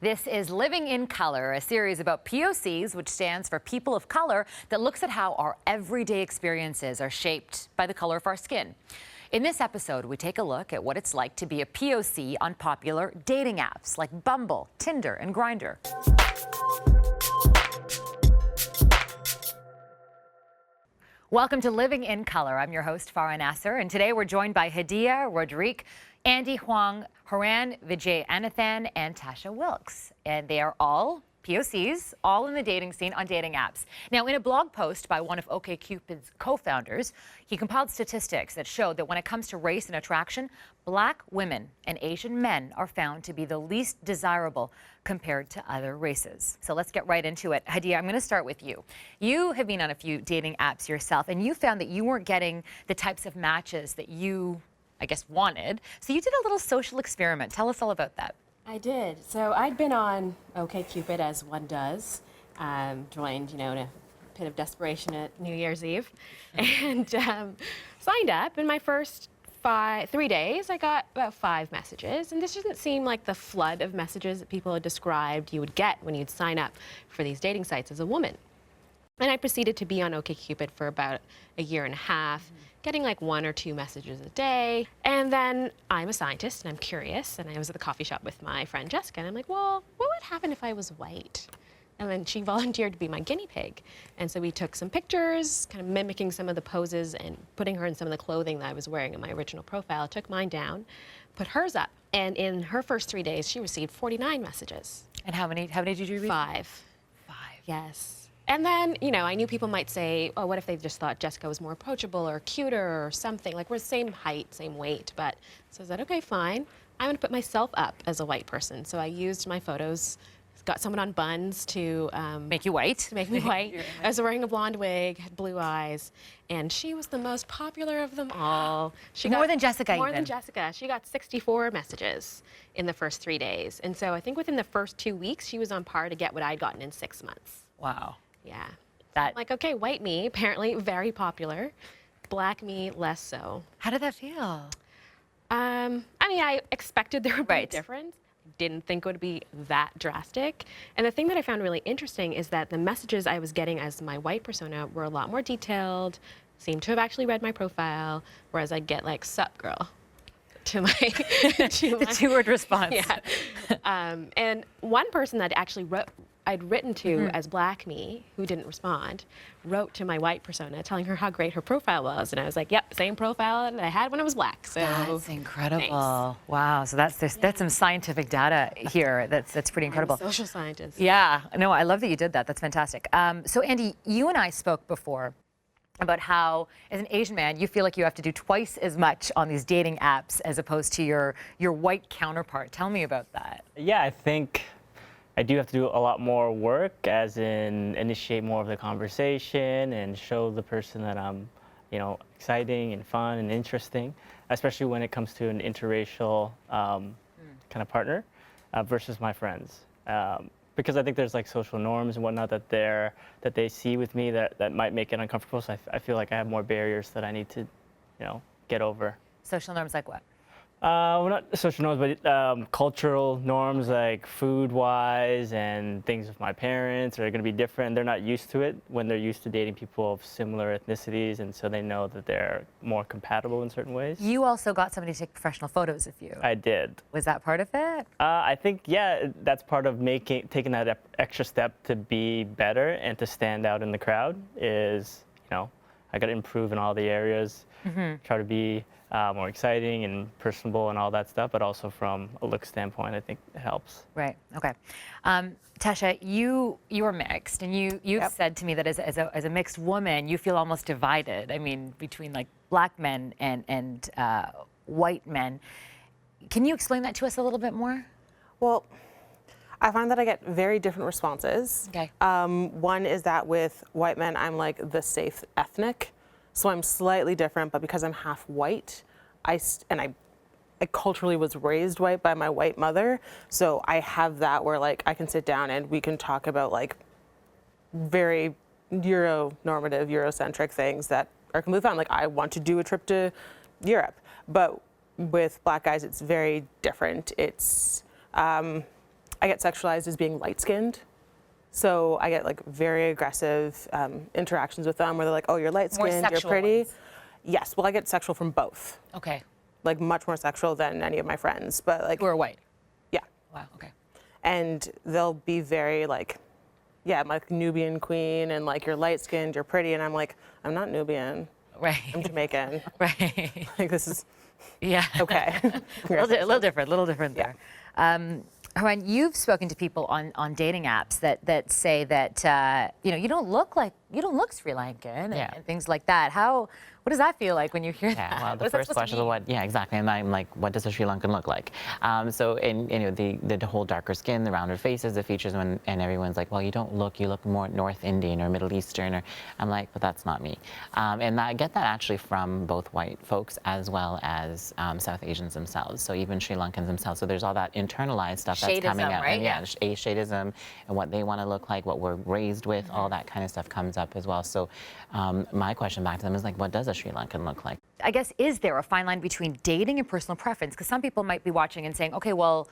This is Living in Color, a series about PoCs, which stands for People of Color, that looks at how our everyday experiences are shaped by the color of our skin. In this episode, we take a look at what it's like to be a PoC on popular dating apps like Bumble, Tinder, and Grindr. Welcome to Living in Color. I'm your host, Farah Nasser, and today we're joined by Hadia Rodrigue, Andy Huang, Haran Vijay Anathan, and Tasha Wilkes. And they are all PoCs, all in the dating scene on dating apps. Now, in a blog post by one of OkCupid's co-founders, he compiled statistics that showed that when it comes to race and attraction, Black women and Asian men are found to be the least desirable compared to other races. So let's get right into it. Hadia, I'm going to start with you. You have been on a few dating apps yourself, and you found that you weren't getting the types of matches that you, I guess, wanted. So you did a little social experiment. Tell us all about that. I did. So I'd been on OkCupid, as one does, joined, in a pit of desperation at New Year's Eve, and signed up. In my first 3 days, I got about 5 messages, and this doesn't seem like the flood of messages that people had described you would get when you'd sign up for these dating sites as a woman. And I proceeded to be on OkCupid for about a year and a half, getting like 1 or 2 messages a day. And then I'm a scientist and I'm curious, and I was at the coffee shop with my friend Jessica, and I'm like, well, what would happen if I was white? And then she volunteered to be my guinea pig. And so we took some pictures, kind of mimicking some of the poses and putting her in some of the clothing that I was wearing in my original profile, took mine down, put hers up. And in her first 3 days, she received 49 messages. And how many did you read? 5. 5. Yes. And then, I knew people might say, oh, what if they just thought Jessica was more approachable or cuter or something? Like, we're the same height, same weight. But so I said, okay, fine. I'm going to put myself up as a white person. So I used my photos, got someone on buns to make you white. To make me white. I was wearing a blonde wig, had blue eyes, and she was the most popular of them all. More than Jessica, More than Jessica. She got 64 messages in the first 3 days. And so I think within the first 2 weeks, she was on par to get what I'd gotten in 6 months. Wow. Yeah. That, like, okay, white me, apparently very popular. Black me, less so. How did that feel? I mean, I expected there would be a Right. difference. Didn't think it would be that drastic. And the thing that I found really interesting is that the messages I was getting as my white persona were a lot more detailed, seemed to have actually read my profile, whereas I'd get like, sup girl, to my, the 2-word response. Yeah. And one person that actually I'd written to as Black me, who didn't respond, wrote to my white persona telling her how great her profile was. And I was like, yep, same profile that I had when I was Black. So that's incredible. Thanks. Wow. So that's some scientific data here. That's pretty incredible. I'm a social scientist. Yeah. No, I love that you did that. That's fantastic. So Andy, you and I spoke before about how, as an Asian man, you feel like you have to do twice as much on these dating apps as opposed to your white counterpart. Tell me about that. Yeah, I think I do have to do a lot more work, as in initiate more of the conversation and show the person that I'm, exciting and fun and interesting, especially when it comes to an interracial kind of partner versus my friends. Because I think there's like social norms and whatnot that they see with me that might make it uncomfortable. So I feel like I have more barriers that I need to, get over. Social norms like what? Well, not social norms, but cultural norms, like food-wise and things with my parents are going to be different. They're not used to it when they're used to dating people of similar ethnicities, and so they know that they're more compatible in certain ways. You also got somebody to take professional photos of you. I did. Was that part of it? I think, yeah, that's part of taking that extra step to be better and to stand out in the crowd is, I got to improve in all the areas, try to be more exciting and personable and all that stuff, but also from a look standpoint, I think it helps. Right. Okay. Tasha, you are mixed, and you've said to me that as a mixed woman, you feel almost divided. I mean, between like Black men and white men. Can you explain that to us a little bit more? Well, I find that I get very different responses. Okay. One is that with white men, I'm like the safe ethnic. So I'm slightly different, but because I'm half white, I culturally was raised white by my white mother. So I have that where like I can sit down and we can talk about like very Euronormative, Eurocentric things that are completely fine. Like I want to do a trip to Europe, but with Black guys, it's very different. It's, I get sexualized as being light-skinned. So I get like very aggressive interactions with them where they're like, oh, you're light-skinned, you're sexual pretty. ones. Yes, well, I get sexual from both. Okay. Like much more sexual than any of my friends, but like, Who are white? yeah. Wow. Okay. And they'll be very like, yeah, I'm like Nubian queen and like you're light-skinned, you're pretty. And I'm like, I'm not Nubian, Right. I'm Jamaican. Right. Like this is Yeah. okay. a little different there. Haran, you've spoken to people on dating apps that say that you don't look Sri Lankan and things like that. What does that feel like when you hear that? Well, the What is that first supposed to question is mean? what? Yeah, exactly. And I'm like, what does a Sri Lankan look like? So, the whole darker skin, the rounder faces, the features, and everyone's like, well, you look more North Indian or Middle Eastern, or I'm like, but that's not me. And I get that actually from both white folks as well as South Asians themselves. So even Sri Lankans themselves. So there's all that internalized stuff that's coming Shadeism, out. right? And shadeism and what they want to look like, what we're raised with, all that kind of stuff comes up as well. So my question back to them is like, what does a Sri Lankan look like? I guess, is there a fine line between dating and personal preference? Because some people might be watching and saying, okay, well,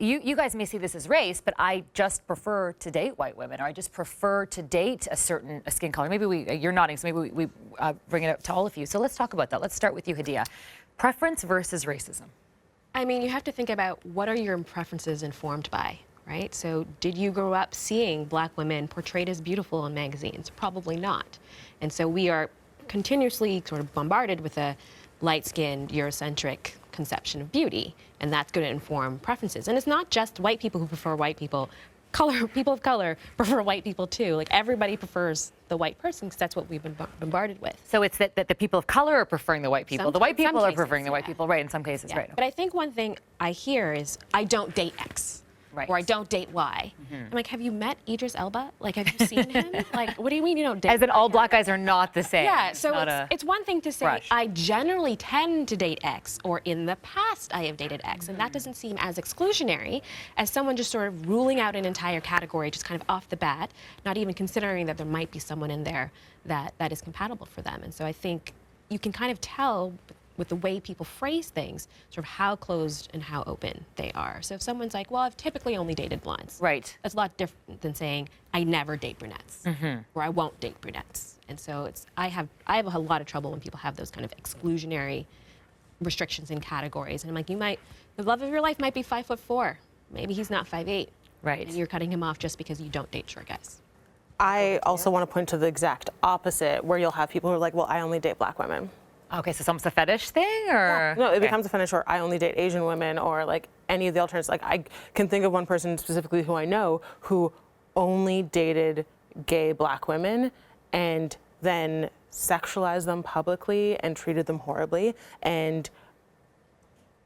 you guys may see this as race, but I just prefer to date white women, or I just prefer to date a certain skin color. Maybe you're nodding, so maybe we bring it up to all of you. So let's talk about that. Let's start with you, Hadia. Preference versus racism. I mean, you have to think about what are your preferences informed by, right? So did you grow up seeing black women portrayed as beautiful in magazines? Probably not. And so we are continuously sort of bombarded with a light-skinned, Eurocentric conception of beauty, and that's going to inform preferences. And it's not just white people who prefer white people. People of color prefer white people too. Like everybody prefers the white person because that's what we've been bombarded with. So it's that the people of color are preferring the white people. The white In some people are cases, preferring the white yeah. people, right? In some cases, Yeah. right? But I think one thing I hear is, I don't date X. Right. Or I don't date Y. I'm like, have you met Idris Elba? Like, have you seen him? Like, what do you mean you don't date? As in, all black guys are not the same. Yeah, so not it's one thing to say, brush. I generally tend to date X, or in the past I have dated X, and that doesn't seem as exclusionary as someone just sort of ruling out an entire category just kind of off the bat, not even considering that there might be someone in there that is compatible for them. And so I think you can kind of tell with the way people phrase things, sort of how closed and how open they are. So if someone's like, well, I've typically only dated blondes. Right. That's a lot different than saying, I never date brunettes, or I won't date brunettes. And so I have a lot of trouble when people have those kind of exclusionary restrictions in categories. And I'm like, the love of your life might be 5'4". Maybe he's not 5'8". Right. And you're cutting him off just because you don't date short guys. I also want to point to the exact opposite, where you'll have people who are like, well, I only date black women. Okay, so it's almost a fetish thing, or No, it becomes a fetish, or I only date Asian women, or like any of the alternatives. Like I can think of one person specifically who I know who only dated gay black women and then sexualized them publicly and treated them horribly. And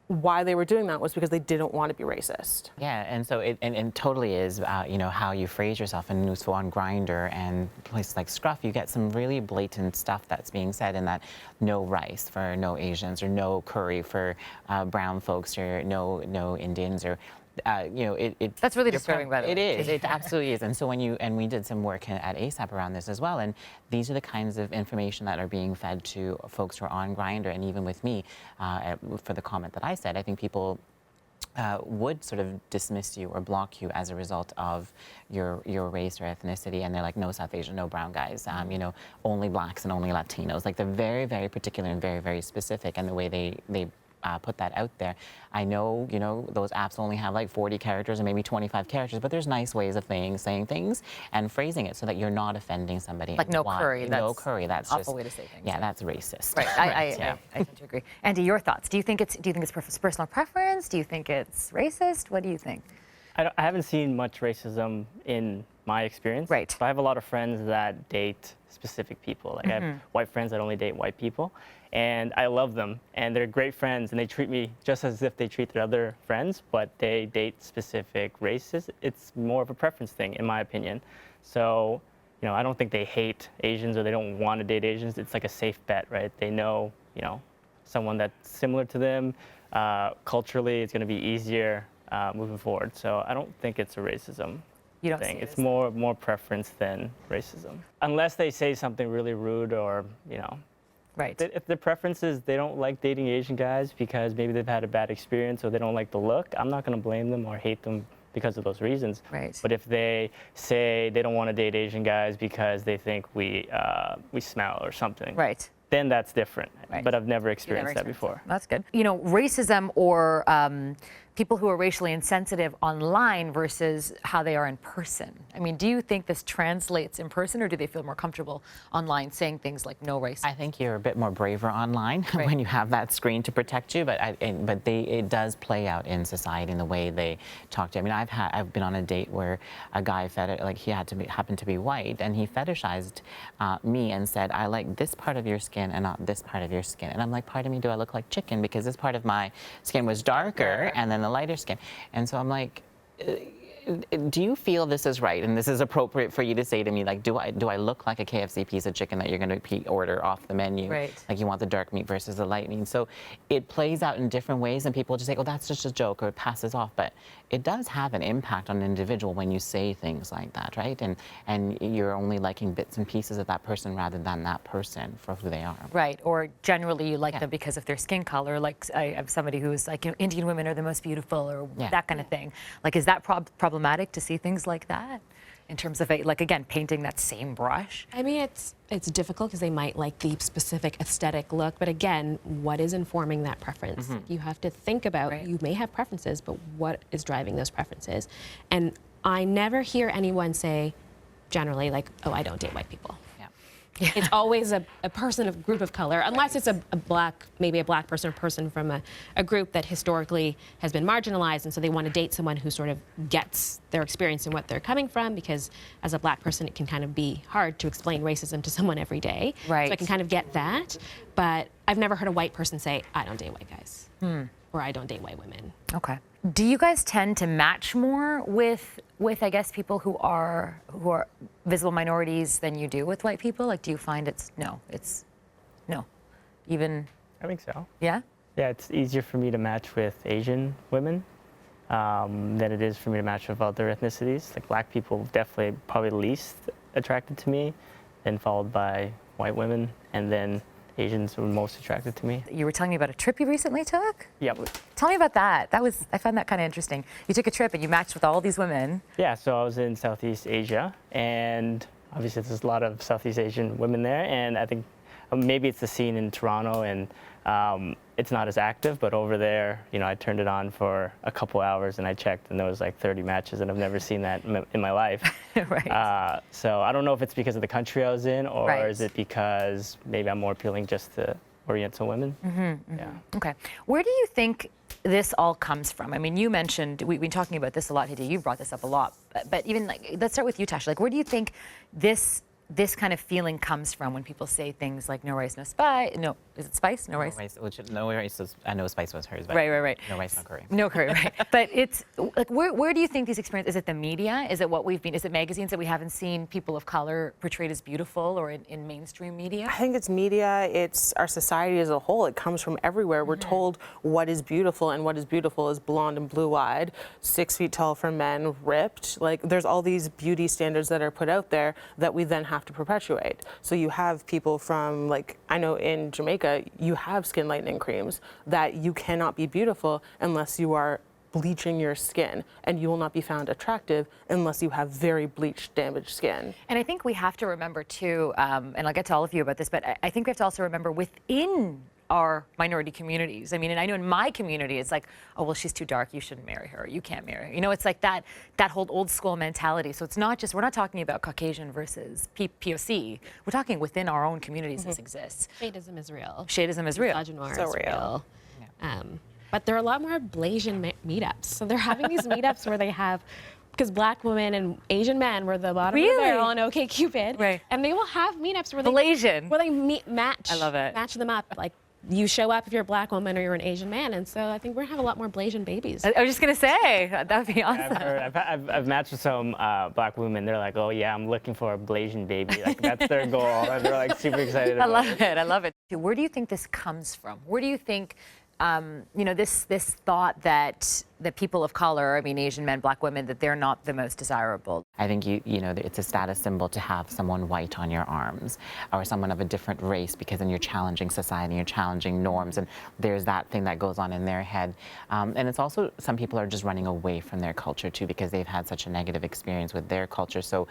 why they were doing that was because they didn't want to be racist. Yeah, and so it totally is, how you phrase yourself. And so on Grindr and places like Scruff, you get some really blatant stuff that's being said in that no rice for no Asians, or no curry for brown folks, or no Indians, or That's really disturbing, by the way. It is. It absolutely is. And so we did some work at ASAP around this as well. And these are the kinds of information that are being fed to folks who are on Grindr. And even with me, for the comment that I said, I think people would sort of dismiss you or block you as a result of your race or ethnicity, and they're like, no South Asian, no brown guys, only blacks and only Latinos. Like they're very, very particular and very, very specific, and the way they put that out there. I know, those apps only have like 40 characters or maybe 25 characters, but there's nice ways of saying things and phrasing it so that you're not offending somebody. Like no curry. No curry. That's awful just way to say things. Yeah, that's racist. Right. Yeah. I tend to agree. Andy, your thoughts? Do you think it's personal preference? Do you think it's racist? What do you think? I haven't seen much racism in my experience. Right. So I have a lot of friends that date specific people. Like I have white friends that only date white people, and I love them, and they're great friends, and they treat me just as if they treat their other friends, but they date specific races. It's more of a preference thing, in my opinion. So, I don't think they hate Asians or they don't want to date Asians. It's like a safe bet, right? They know, someone that's similar to them. Culturally, it's going to be easier moving forward. So I don't think it's a racism You don't thing. see it It's as- more preference than racism. Unless they say something really rude, or, Right. if their preference is they don't like dating Asian guys because maybe they've had a bad experience or they don't like the look, I'm not going to blame them or hate them because of those reasons. Right. But if they say they don't want to date Asian guys because they think we smell or something, Right. then that's different. Right. But I've never You experienced never that before. That's good. You know, racism or people who are racially insensitive online versus how they are in person. I mean, do you think this translates in person, or do they feel more comfortable online saying things like no race? I think you're a bit more braver online Right. when you have that screen to protect you, but it does play out in society in the way they talk to you. I mean, I've been on a date where a guy happened to be white, and he fetishized me and said, "I like this part of your skin and not this part of your skin." And I'm like, "Pardon me, do I look like chicken? Because this part of my skin was darker, and then the lighter skin." And so I'm like, do you feel this is right and this is appropriate for you to say to me, like, do I look like a KFC piece of chicken that you're going to order off the menu? Right. Like, you want the dark meat versus the light meat. So it plays out in different ways, and people just say, "Oh, that's just a joke," or it passes off. But it does have an impact on an individual when you say things like that, right? And you're only liking bits and pieces of that person rather than that person for who they are. Right, or generally you like Yeah. them because of their skin color. Like I have somebody who's like, you know, Indian women are the most beautiful, or Yeah. that kind of thing. Like, is that problematic to see things like that in terms of like, again, painting that same brush? I mean, it's difficult because they might like the specific aesthetic look, but again, what is informing that preference? You have to think about, Right. you may have preferences, but what is driving those preferences? And I never hear anyone say, generally, like, "Oh, I don't date white people." Yeah. It's always a person of group of color, unless it's maybe a black person or person from a group that historically has been marginalized, and so they want to date someone who sort of gets their experience and what they're coming from, because as a black person, it can kind of be hard to explain racism to someone every day. Right. So I can kind of get that, but I've never heard a white person say, "I don't date white guys," or "I don't date white women." Okay. Do you guys tend to match more with I guess people who are visible minorities than you do with white people? Like, do you find it's no, even I think so. yeah? Yeah, it's easier for me to match with Asian women than it is for me to match with other ethnicities. Like, black people definitely probably least attracted to me, then followed by white women, and then Asians were most attracted to me. You were telling me about a trip you recently took? Yep. Tell me about that. I found that kind of interesting. You took a trip and you matched with all these women. Yeah, so I was in Southeast Asia, and obviously there's a lot of Southeast Asian women there, and I think maybe it's the scene in Toronto, and it's not as active, but over there, you know, I turned it on for a couple hours and I checked, and there was like 30 matches, and I've never seen that in my life. Right. So I don't know if it's because of the country I was in, or Right. is it because maybe I'm more appealing just to Oriental women? Yeah. Okay. Where do you think this all comes from? I mean, you mentioned, we've been talking about this a lot, Hadi. You've brought this up a lot. But even like, let's start with you, Tasha. Like, where do you think this kind of feeling comes from when people say things like no rice, no spice? No, is it spice? No rice? No rice is, I know spice was hers, but Right. no rice, no curry. No curry, right. But it's like, where do you think these experiences, is it the media? Is it what we've been, is it magazines that we haven't seen people of color portrayed as beautiful, or in mainstream media? I think it's media, it's our society as a whole. It comes from everywhere. We're told what is beautiful, and what is beautiful is blonde and blue-eyed, 6 feet tall for men, ripped. Like, there's all these beauty standards that are put out there that we then have to perpetuate. So you have people from, like, I know in Jamaica, you have skin lightening creams that you cannot be beautiful unless you are bleaching your skin, and you will not be found attractive unless you have very bleached, damaged skin. And I think we have to remember too, and I'll get to all of you about this, but I think we have to also remember within our minority communities. I mean, and I know in my community, it's like, oh, well, she's too dark, you shouldn't marry her, you can't marry her. You know, it's like that whole old school mentality. So it's not just, we're not talking about Caucasian versus PoC. We're talking within our own communities this exists. Shadeism is real. Shadeism is real. Misogynoir So is real. But there are a lot more Blasian meetups. So they're having these meetups where they have, because black women and Asian men were the bottom of the Really? barrel on OkCupid. Right. And they will have meetups where they Blasian. match. I love it. Match them up. Like, you show up if you're a black woman or you're an Asian man. And so I think we're gonna have a lot more Blasian babies. I was just gonna say, that would be awesome. I've matched with some black women. They're like, oh yeah, I'm looking for a Blasian baby. Like, that's their goal, and they're like super excited I about love it. it. I love it. Where do you think this comes from? Where do you think you know, this thought that the people of color, I mean, Asian men, black women, that they're not the most desirable. I think you know it's a status symbol to have someone white on your arms or someone of a different race, because then you're challenging society, you're challenging norms, and there's that thing that goes on in their head. And it's also, some people are just running away from their culture too, because they've had such a negative experience with their culture. So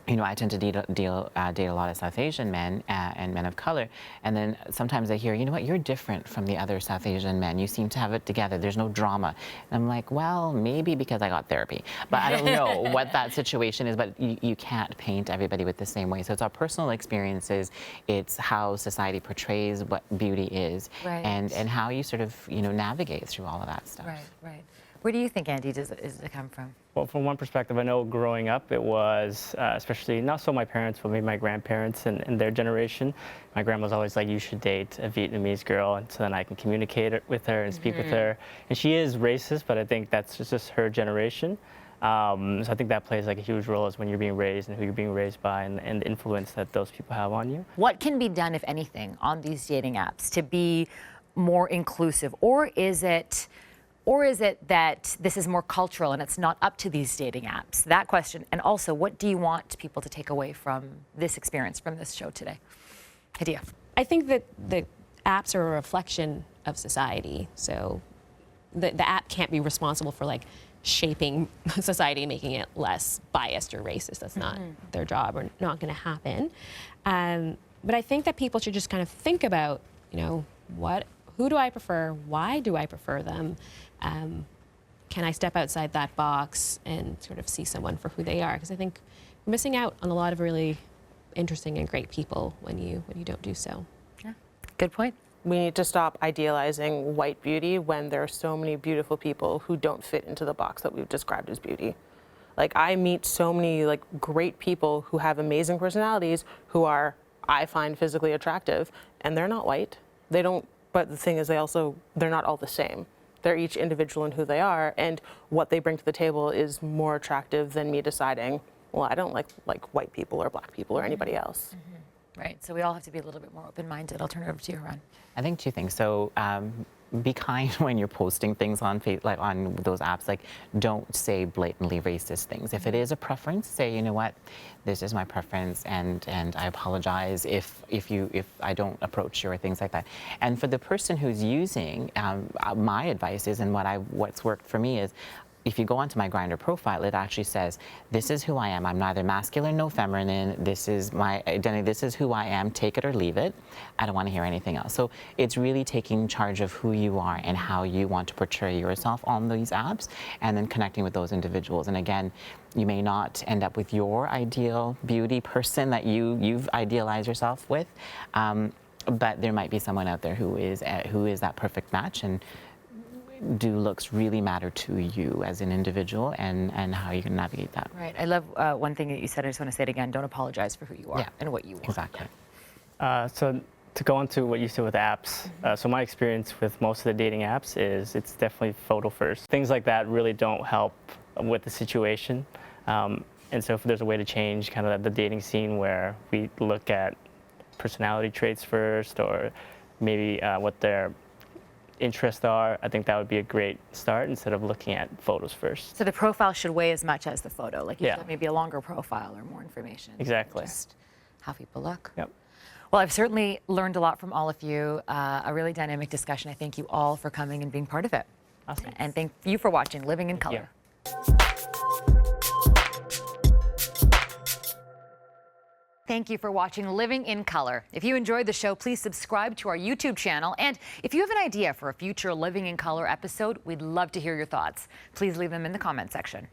you know, I tend to date a lot of South Asian men and men of color, and then sometimes I hear, you know what, you're different from the other South Asian men. You seem to have it together. There's no drama. And I'm like, well, maybe because I got therapy, but I don't know what that situation is. But you can't paint everybody with the same way. So it's our personal experiences. It's how society portrays what beauty is, Right. and how you sort of, you know, navigate through all of that stuff. Right, right. Where do you think, Andy, does it come from? Well, from one perspective, I know growing up, it was, especially not so my parents, but maybe my grandparents and their generation. My grandma's always like, you should date a Vietnamese girl, and so then I can communicate with her and speak with her. And she is racist, but I think that's just her generation. So I think that plays like a huge role as when you're being raised and who you're being raised by, and the influence that those people have on you. What can be done, if anything, on these dating apps to be more inclusive, or is it that this is more cultural and it's not up to these dating apps? That question. And also, what do you want people to take away from this experience, from this show today? Hadia. I think that the apps are a reflection of society. So the app can't be responsible for like shaping society, making it less biased or racist. That's not their job, or not going to happen. But I think that people should just kind of think about, you know, who do I prefer? Why do I prefer them? Can I step outside that box and sort of see someone for who they are? Because I think we're missing out on a lot of really interesting and great people when you don't do so. Yeah, good point. We need to stop idealizing white beauty when there are so many beautiful people who don't fit into the box that we've described as beauty. Like, I meet so many like great people who have amazing personalities who are, I find, physically attractive, and they're not white. They don't, but the thing is, they're not all the same. They're each individual in who they are, and what they bring to the table is more attractive than me deciding, well, I don't like white people or black people or anybody else. Right, so we all have to be a little bit more open-minded. I'll turn it over to you, Haran. I think two things. So be kind when you're posting things on on those apps. Like, don't say blatantly racist things. If it is a preference, say, you know what, this is my preference, and I apologize if I don't approach you, or things like that. And for the person who's using, my advice is, and what's worked for me is, if you go onto my Grindr profile, it actually says, this is who I am. I'm neither masculine nor feminine. This is my identity. This is who I am. Take it or leave it. I don't want to hear anything else. So it's really taking charge of who you are and how you want to portray yourself on these apps, and then connecting with those individuals. And again, you may not end up with your ideal beauty person that you've idealized yourself with, but there might be someone out there who is that perfect match. And do looks really matter to you as an individual, and how you can navigate that. Right. I love one thing that you said. I just want to say it again. Don't apologize for who you are and what you want. Exactly. So to go into what you said with apps, so my experience with most of the dating apps is it's definitely photo first. Things like that really don't help with the situation. And so if there's a way to change kind of the dating scene where we look at personality traits first, or maybe what their interests are, I think that would be a great start, instead of looking at photos first. So the profile should weigh as much as the photo. Like, you Yeah. should have maybe a longer profile or more information. Exactly. Just how people look. Yep. Well, I've certainly learned a lot from all of you. A really dynamic discussion. I thank you all for coming and being part of it. Awesome. And thank you for watching Living in Color. Thank you for watching Living in Color. If you enjoyed the show, please subscribe to our YouTube channel. And if you have an idea for a future Living in Color episode, we'd love to hear your thoughts. Please leave them in the comment section.